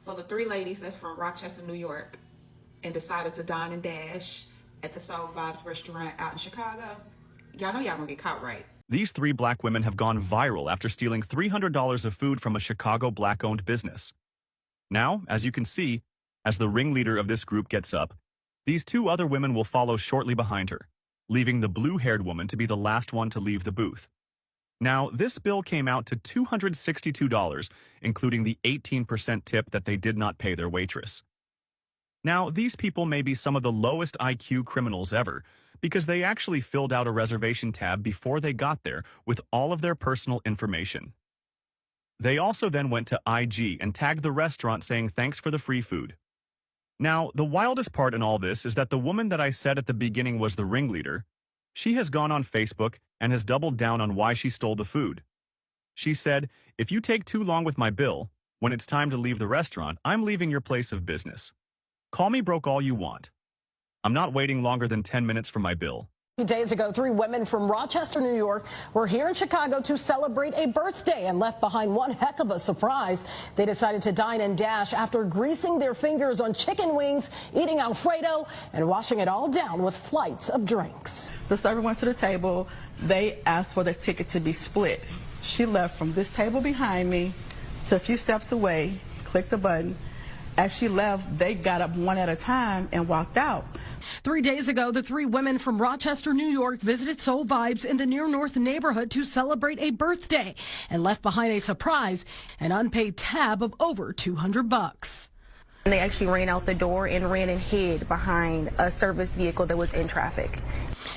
for the three ladies that's from Rochester, New York, and decided to dine and dash at the Soul Vibes restaurant out in Chicago, y'all know y'all gonna get caught, right? These three black women have gone viral after stealing $300 of food from a Chicago black-owned business. Now, as you can see, as the ringleader of this group gets up, these two other women will follow shortly behind her, leaving the blue-haired woman to be the last one to leave the booth. Now, this bill came out to $262, including the 18% tip that they did not pay their waitress. Now, these people may be some of the lowest IQ criminals ever, because they actually filled out a reservation tab before they got there with all of their personal information. They also then went to IG and tagged the restaurant saying thanks for the free food. Now, the wildest part in all this is that the woman that I said at the beginning was the ringleader, she has gone on Facebook and has doubled down on why she stole the food. She said, "If you take too long with my bill, when it's time to leave the restaurant, I'm leaving your place of business. Call me broke all you want. I'm not waiting longer than 10 minutes for my bill." Days ago, three women from Rochester, New York were here in Chicago to celebrate a birthday and left behind one heck of a surprise. They decided to dine and dash after greasing their fingers on chicken wings, eating Alfredo, and washing it all down with flights of drinks. The server went to the table. They asked for the ticket to be split. She left from this table behind me to a few steps away, clicked the button. As she left, they got up one at a time and walked out. 3 days ago, the three women from Rochester, New York visited Soul Vibes in the Near North neighborhood to celebrate a birthday and left behind a surprise, an unpaid tab of over $200. They actually ran out the door and ran and hid behind a service vehicle that was in traffic.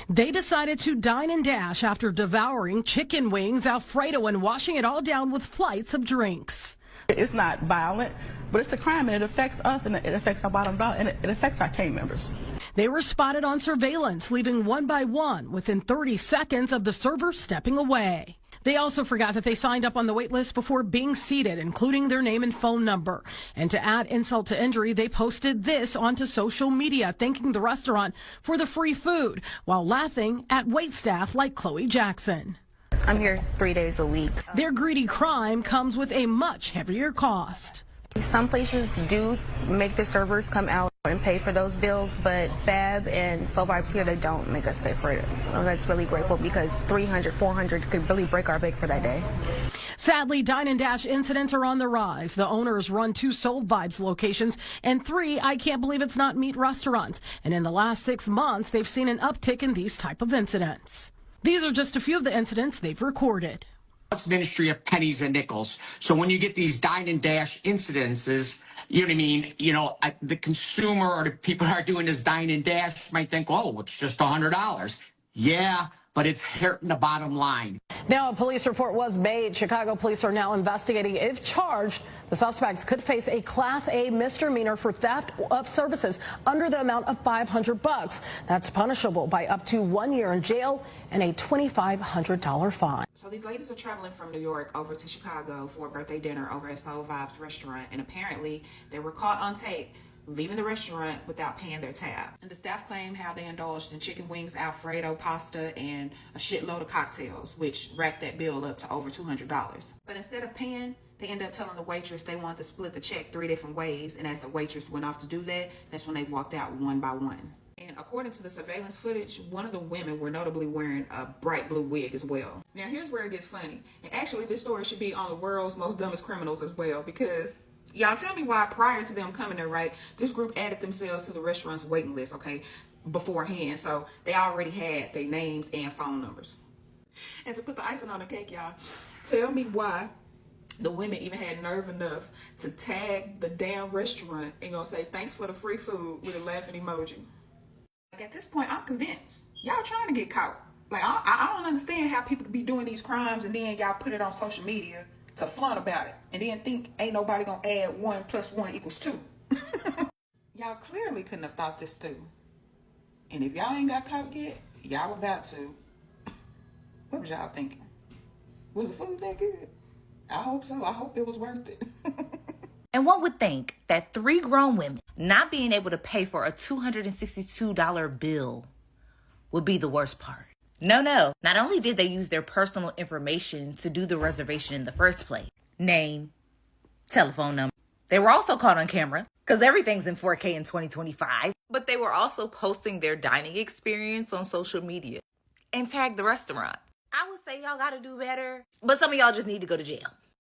They decided to dine and dash after devouring chicken wings, Alfredo, and washing it all down with flights of drinks. It's not violent, but it's a crime, and it affects us, and it affects our bottom dollar, and it affects our team members. They were spotted on surveillance, leaving one by one within 30 seconds of the server stepping away. They also forgot that they signed up on the wait list before being seated, including their name and phone number. And to add insult to injury, they posted this onto social media, thanking the restaurant for the free food while laughing at waitstaff like Chloe Jackson. I'm here 3 days a week. Their greedy crime comes with a much heavier cost. Some places do make the servers come out and pay for those bills, but Fab and Soul Vibes here, they don't make us pay for it. That's really grateful because $300, $400 could really break our bank for that day. Sadly, dine and dash incidents are on the rise. The owners run 2 Soul Vibes locations and 3 I Can't Believe It's Not Meat restaurants. And in the last 6 months, they've seen an uptick in these type of incidents. These are just a few of the incidents they've recorded. It's an industry of pennies and nickels. So when you get these dine and dash incidences, you know what I mean? You know, the consumer or the people that are doing this dine and dash might think, oh, it's just $100. Yeah, but it's hurting the bottom line. Now, a police report was made. Chicago police are now investigating. If charged, the suspects could face a Class A misdemeanor for theft of services under the amount of $500. That's punishable by up to 1 year in jail and a $2,500 fine. So these ladies are traveling from New York over to Chicago for a birthday dinner over at Soul Vibes restaurant, and apparently they were caught on tape leaving the restaurant without paying their tab. And the staff claim how they indulged in chicken wings, Alfredo, pasta, and a shitload of cocktails, which racked that bill up to over $200. But instead of paying, they ended up telling the waitress they wanted to split the check 3 different ways, and as the waitress went off to do that, that's when they walked out one by one. And according to the surveillance footage, one of the women were notably wearing a bright blue wig as well. Now here's where it gets funny. And actually this story should be on the world's most dumbest criminals as well, because y'all tell me why prior to them coming there, right, this group added themselves to the restaurant's waiting list, okay, beforehand. So they already had their names and phone numbers. And to put the icing on the cake, y'all, tell me why the women even had nerve enough to tag the damn restaurant and gonna say thanks for the free food with a laughing emoji. Like at this point, I'm convinced y'all trying to get caught. Like I don't understand how people be doing these crimes and then y'all put it on social media to flaunt about it and then think ain't nobody gonna add 1 + 1 = 2. Y'all clearly couldn't have thought this through. And if y'all ain't got caught yet, y'all about to. What was y'all thinking? Was the food that good? I hope so. I hope it was worth it. And one would think that 3 grown women not being able to pay for a $262 bill would be the worst part. No. Not only did they use their personal information to do the reservation in the first place, name, telephone number, They were also caught on camera, because everything's in 4K in 2025. But they were also posting their dining experience on social media and tagged the restaurant. I would say y'all gotta do better, but some of y'all just need to go to jail.